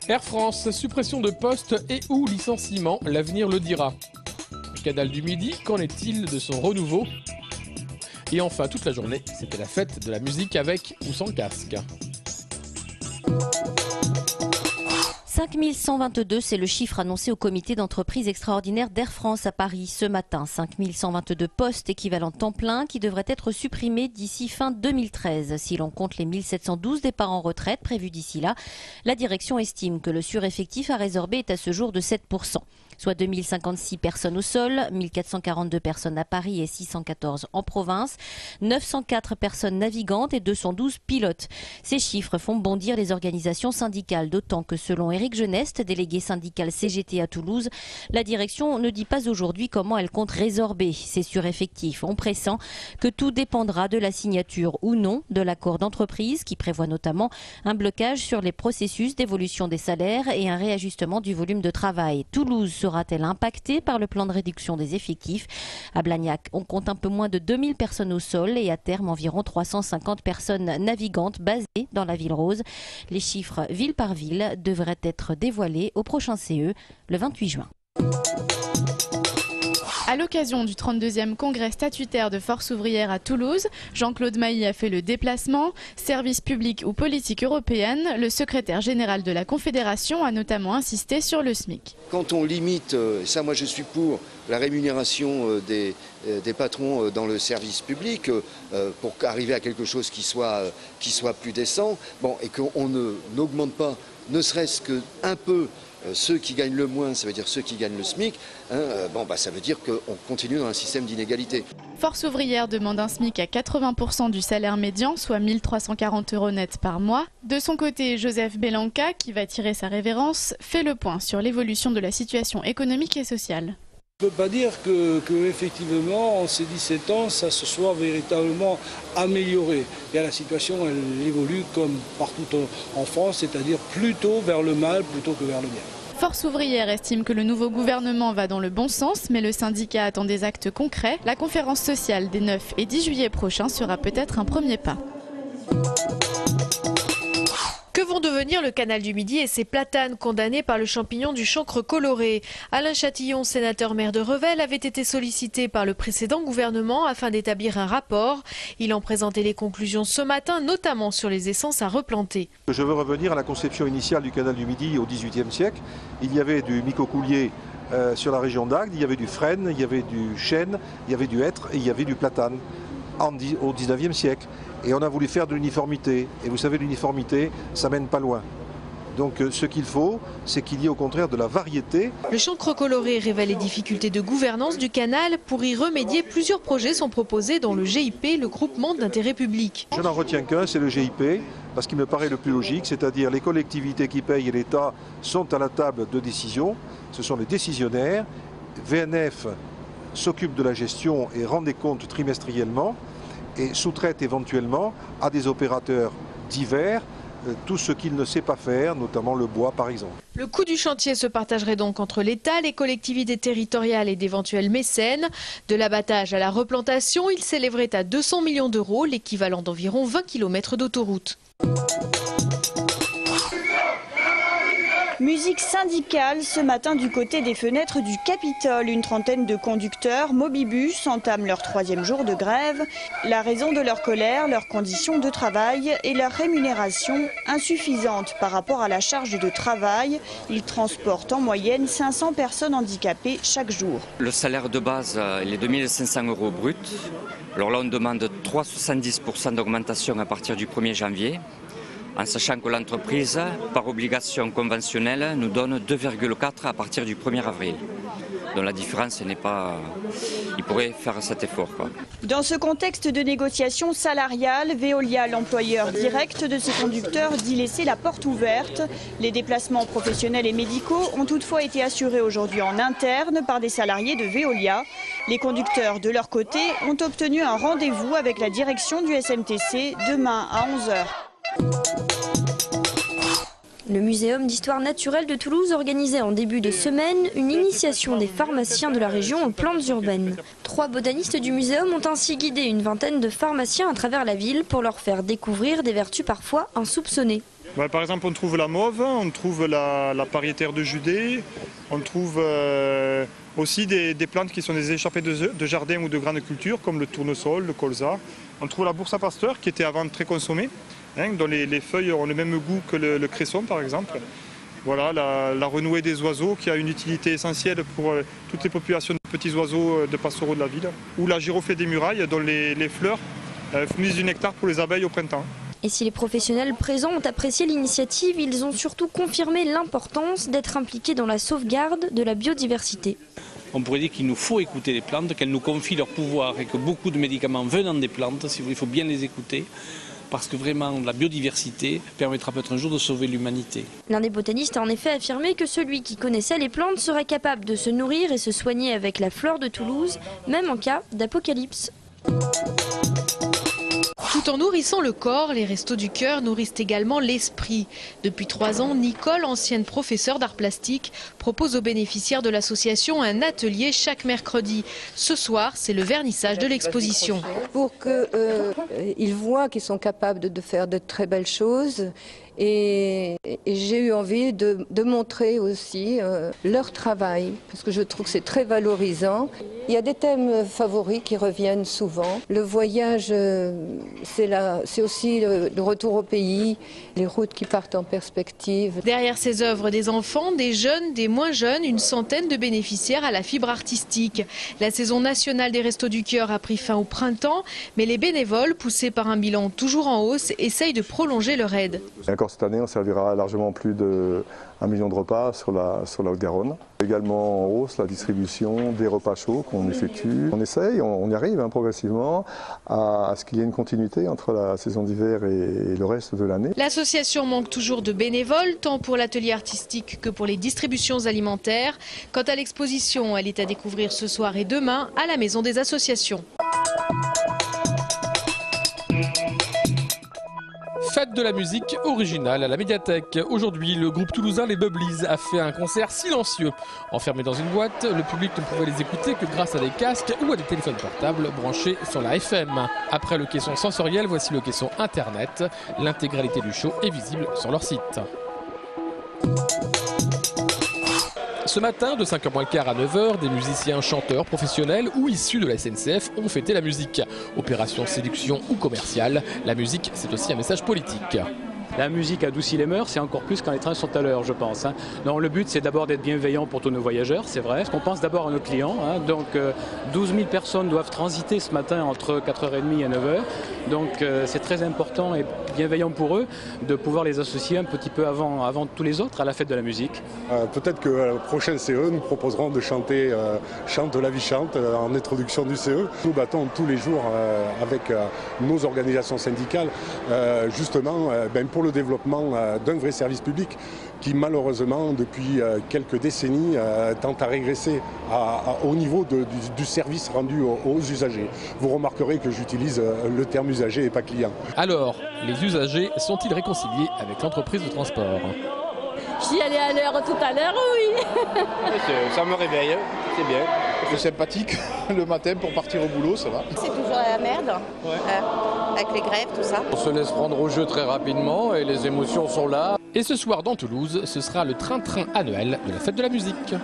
Air France, suppression de postes et ou licenciement, l'avenir le dira. Canal du Midi, qu'en est-il de son renouveau? Et enfin, toute la journée, c'était la fête de la musique avec ou sans casque. 5122, c'est le chiffre annoncé au comité d'entreprise extraordinaire d'Air France à Paris ce matin. 5122 postes équivalents temps plein qui devraient être supprimés d'ici fin 2013. Si l'on compte les 1712 départs en retraite prévus d'ici là, la direction estime que le sureffectif à résorber est à ce jour de 7%. Soit 2056 personnes au sol, 1442 personnes à Paris et 614 en province, 904 personnes navigantes et 212 pilotes. Ces chiffres font bondir les organisations syndicales, d'autant que selon Éric Geneste, délégué syndical CGT à Toulouse, la direction ne dit pas aujourd'hui comment elle compte résorber ces sureffectifs. On pressent que tout dépendra de la signature ou non de l'accord d'entreprise qui prévoit notamment un blocage sur les processus d'évolution des salaires et un réajustement du volume de travail. Toulouse sera-t-elle impactée par le plan de réduction des effectifs? À Blagnac, on compte un peu moins de 2000 personnes au sol et à terme environ 350 personnes navigantes basées dans la ville rose. Les chiffres ville par ville devraient être dévoilés au prochain CE le 28 juin. À l'occasion du 32e congrès statutaire de Force ouvrière à Toulouse, Jean-Claude Mailly a fait le déplacement. Service public ou politique européenne, le secrétaire général de la Confédération a notamment insisté sur le SMIC. Quand on limite, ça moi je suis pour la rémunération des patrons dans le service public pour arriver à quelque chose qui soit plus décent, et qu'on n'augmente pas ne serait-ce qu'un peu ceux qui gagnent le moins, ça veut dire ceux qui gagnent le SMIC, ça veut dire qu'on continue dans un système d'inégalité. Force ouvrière demande un SMIC à 80% du salaire médian, soit 1340 € net par mois. De son côté, Joseph Belanca, qui va tirer sa révérence, fait le point sur l'évolution de la situation économique et sociale. On ne peut pas dire que effectivement, en ces 17 ans, ça se soit véritablement amélioré. Et la situation, elle évolue comme partout en France, c'est-à-dire plutôt vers le mal plutôt que vers le bien. Force ouvrière estime que le nouveau gouvernement va dans le bon sens, mais le syndicat attend des actes concrets. La conférence sociale des 9 et 10 juillet prochains sera peut-être un premier pas. Que vont devenir le canal du Midi et ses platanes condamnés par le champignon du chancre coloré? Alain Chatillon, sénateur maire de Revel, avait été sollicité par le précédent gouvernement afin d'établir un rapport. Il en présentait les conclusions ce matin, notamment sur les essences à replanter. Je veux revenir à la conception initiale du canal du Midi au XVIIIe siècle. Il y avait du micocoulier sur la région d'Agde, il y avait du frêne, il y avait du chêne, il y avait du hêtre et il y avait du platane au XIXe siècle. Et on a voulu faire de l'uniformité. Et vous savez, l'uniformité, ça mène pas loin. Donc ce qu'il faut, c'est qu'il y ait au contraire de la variété. Le chancre coloré révèle les difficultés de gouvernance du canal. Pour y remédier, plusieurs projets sont proposés dans le GIP, le groupement d'intérêt public. Je n'en retiens qu'un, c'est le GIP, parce qu'il me paraît le plus logique, c'est-à-dire les collectivités qui payent et l'État sont à la table de décision. Ce sont les décisionnaires. VNF s'occupe de la gestion et rend des comptes trimestriellement et sous-traite éventuellement à des opérateurs divers tout ce qu'il ne sait pas faire, notamment le bois par exemple. Le coût du chantier se partagerait donc entre l'État, les collectivités territoriales et d'éventuels mécènes. De l'abattage à la replantation, il s'élèverait à 200 millions d'euros, l'équivalent d'environ 20 km d'autoroute. Musique syndicale ce matin du côté des fenêtres du Capitole. Une trentaine de conducteurs Mobibus entament leur 3e jour de grève. La raison de leur colère, leurs conditions de travail et leur rémunération insuffisante par rapport à la charge de travail. Ils transportent en moyenne 500 personnes handicapées chaque jour. Le salaire de base, il est de 1 500 € brut. Alors là, on demande 3,70% d'augmentation à partir du 1er janvier. En sachant que l'entreprise, par obligation conventionnelle, nous donne 2,4 à partir du 1er avril. Donc la différence n'est pas... Il pourrait faire cet effort, quoi. Dans ce contexte de négociation salariale, Veolia, l'employeur direct de ces conducteurs, dit laisser la porte ouverte. Les déplacements professionnels et médicaux ont toutefois été assurés aujourd'hui en interne par des salariés de Veolia. Les conducteurs, de leur côté, ont obtenu un rendez-vous avec la direction du SMTC demain à 11 h. Le Muséum d'histoire naturelle de Toulouse organisait en début de semaine une initiation des pharmaciens de la région aux plantes urbaines. 3 botanistes du muséum ont ainsi guidé une vingtaine de pharmaciens à travers la ville pour leur faire découvrir des vertus parfois insoupçonnées. Par exemple, on trouve la mauve, on trouve la pariétaire de Judée, on trouve aussi des plantes qui sont des échappées de jardin ou de grande culture, comme le tournesol, le colza. On trouve la bourse à pasteur, qui était avant très consommée, dont les feuilles ont le même goût que le cresson, par exemple. Voilà, la renouée des oiseaux, qui a une utilité essentielle pour toutes les populations de petits oiseaux de pastoraux de la ville. Ou la giroflée des murailles, dont les fleurs fournissent du nectar pour les abeilles au printemps. Et si les professionnels présents ont apprécié l'initiative, ils ont surtout confirmé l'importance d'être impliqués dans la sauvegarde de la biodiversité. On pourrait dire qu'il nous faut écouter les plantes, qu'elles nous confient leur pouvoir et que beaucoup de médicaments venant des plantes, il faut bien les écouter. Parce que vraiment, la biodiversité permettra peut-être un jour de sauver l'humanité. L'un des botanistes a en effet affirmé que celui qui connaissait les plantes serait capable de se nourrir et se soigner avec la flore de Toulouse, même en cas d'apocalypse. Tout en nourrissant le corps, les Restos du Cœur nourrissent également l'esprit. Depuis 3 ans, Nicole, ancienne professeure d'art plastique, propose aux bénéficiaires de l'association un atelier chaque mercredi. Ce soir, c'est le vernissage de l'exposition. Pour qu'ils voient qu'ils sont capables de faire de très belles choses. Et j'ai eu envie de montrer aussi leur travail, parce que je trouve que c'est très valorisant. Il y a des thèmes favoris qui reviennent souvent. Le voyage, c'est aussi le retour au pays, les routes qui partent en perspective. Derrière ces œuvres, des enfants, des jeunes, des moins jeunes, une centaine de bénéficiaires à la fibre artistique. La saison nationale des Restos du Cœur a pris fin au printemps, mais les bénévoles, poussés par un bilan toujours en hausse, essayent de prolonger leur aide. Cette année, on servira largement plus de 1 million de repas sur la Haute-Garonne. Également en hausse la distribution des repas chauds qu'on effectue. On essaye, on y arrive progressivement à ce qu'il y ait une continuité entre la saison d'hiver et le reste de l'année. L'association manque toujours de bénévoles, tant pour l'atelier artistique que pour les distributions alimentaires. Quant à l'exposition, elle est à découvrir ce soir et demain à la Maison des Associations. Fête de la musique originale à la médiathèque. Aujourd'hui, le groupe toulousain Les Bubblies a fait un concert silencieux. Enfermés dans une boîte, le public ne pouvait les écouter que grâce à des casques ou à des téléphones portables branchés sur la FM. Après le caisson sensoriel, voici le caisson Internet. L'intégralité du show est visible sur leur site. Ce matin, de 5h moins le quart à 9h, des musiciens, chanteurs, professionnels ou issus de la SNCF ont fêté la musique. Opération séduction ou commerciale, la musique c'est aussi un message politique. La musique adoucit les mœurs, c'est encore plus quand les trains sont à l'heure, je pense. Non, le but, c'est d'abord d'être bienveillant pour tous nos voyageurs, c'est vrai. On pense d'abord à nos clients. Donc, 12 000 personnes doivent transiter ce matin entre 4h30 et 9h. Donc, c'est très important et bienveillant pour eux de pouvoir les associer un petit peu avant tous les autres à la fête de la musique. Peut-être que la prochaine CE, nous proposerons de chanter Chante la vie chante en introduction du CE. Nous battons tous les jours avec nos organisations syndicales, justement, pour le développement d'un vrai service public qui malheureusement depuis quelques décennies tend à régresser au niveau du service rendu aux usagers. Vous remarquerez que j'utilise le terme usager et pas client. Alors, les usagers sont-ils réconciliés avec l'entreprise de transport ? J'y allais à l'heure tout à l'heure, oui. Ça me réveille, c'est bien. C'est sympathique le matin pour partir au boulot, ça va. C'est toujours la merde, avec les grèves, tout ça. On se laisse prendre au jeu très rapidement et les émotions sont là. Et ce soir dans Toulouse, ce sera le train-train annuel de la fête de la musique.